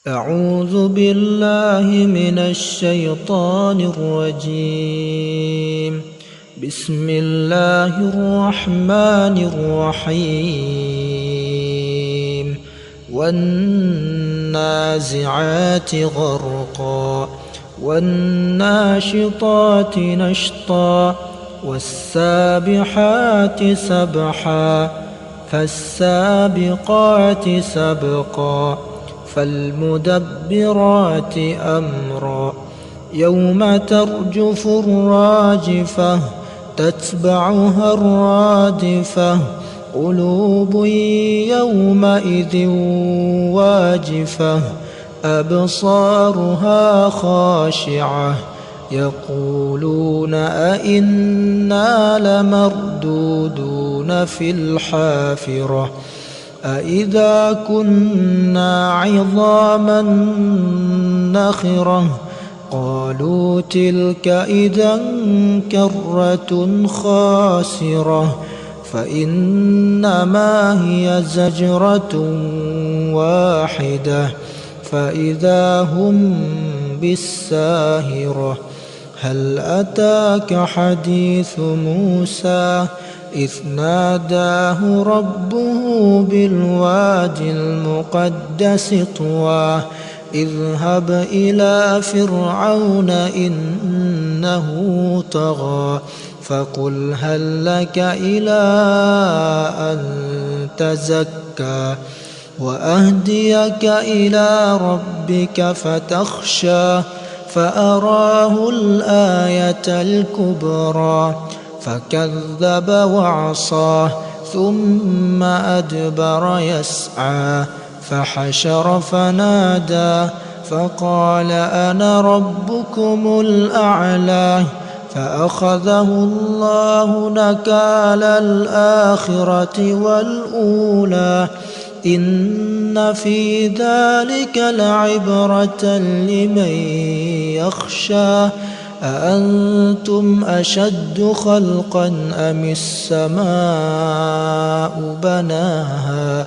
أعوذ بالله من الشيطان الرجيم. بسم الله الرحمن الرحيم. والنازعات غرقا والناشطات نشطا والسابحات سبحا فالسابقات سبقا فالمدبرات أمرا يوم ترجف الراجفة تتبعها الرادفة قلوب يومئذ واجفة أبصارها خاشعة يقولون أئنا لمردودون في الحافرة أإذا كنا عظاما نخرة قالوا تلك إذا كرة خاسرة فإنما هي زجرة واحدة فإذا هم بالساهرة هل أتاك حديث موسى إذ ناداه ربه بالوادي المقدس طوى اذهب إلى فرعون إنه طغى فقل هل لك إلى أن تزكى وأهديك إلى ربك فتخشى فأراه الآية الكبرى فكذب وعصى ثم أدبر يسعى فحشر فنادى فقال أنا ربكم الأعلى فأخذه الله نكال الآخرة والأولى إن في ذلك لعبرة لمن يخشى أأنتم أشد خلقا أم السماء بناها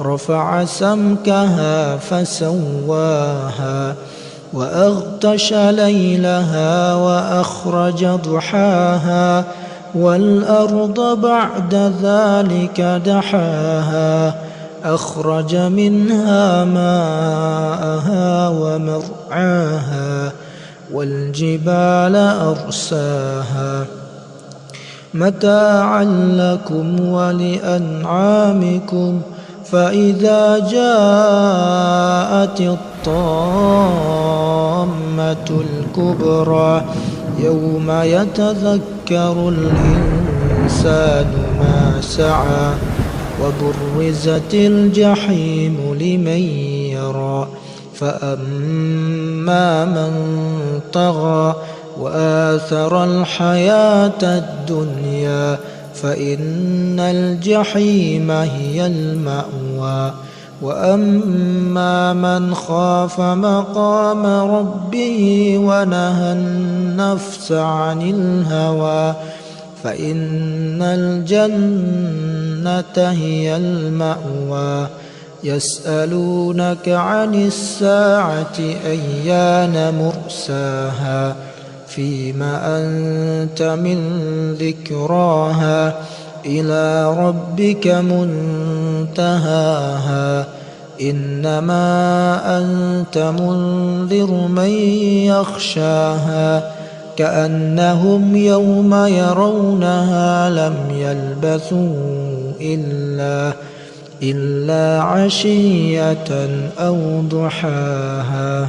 رفع سمكها فسواها وأغطش ليلها وأخرج ضحاها والأرض بعد ذلك دحاها أخرج منها ماءها ومرعاها والجبال أرساها متاعا لكم ولأنعامكم فإذا جاءت الطامة الكبرى يوم يتذكر الإنسان ما سعى وبرزت الجحيم لمن يرى فأما من طغى وآثر الحياة الدنيا فإن الجحيم هي المأوى وأما من خاف مقام ربه ونهى النفس عن الهوى فإن الجنة هي المأوى يسألونك عن الساعة أيان مرساها فيما أنت من ذكراها إلى ربك منتهاها إنما أنت منذر من يخشاها كأنهم يوم يرونها لم يلبثوا إلا عشية أو ضحاها.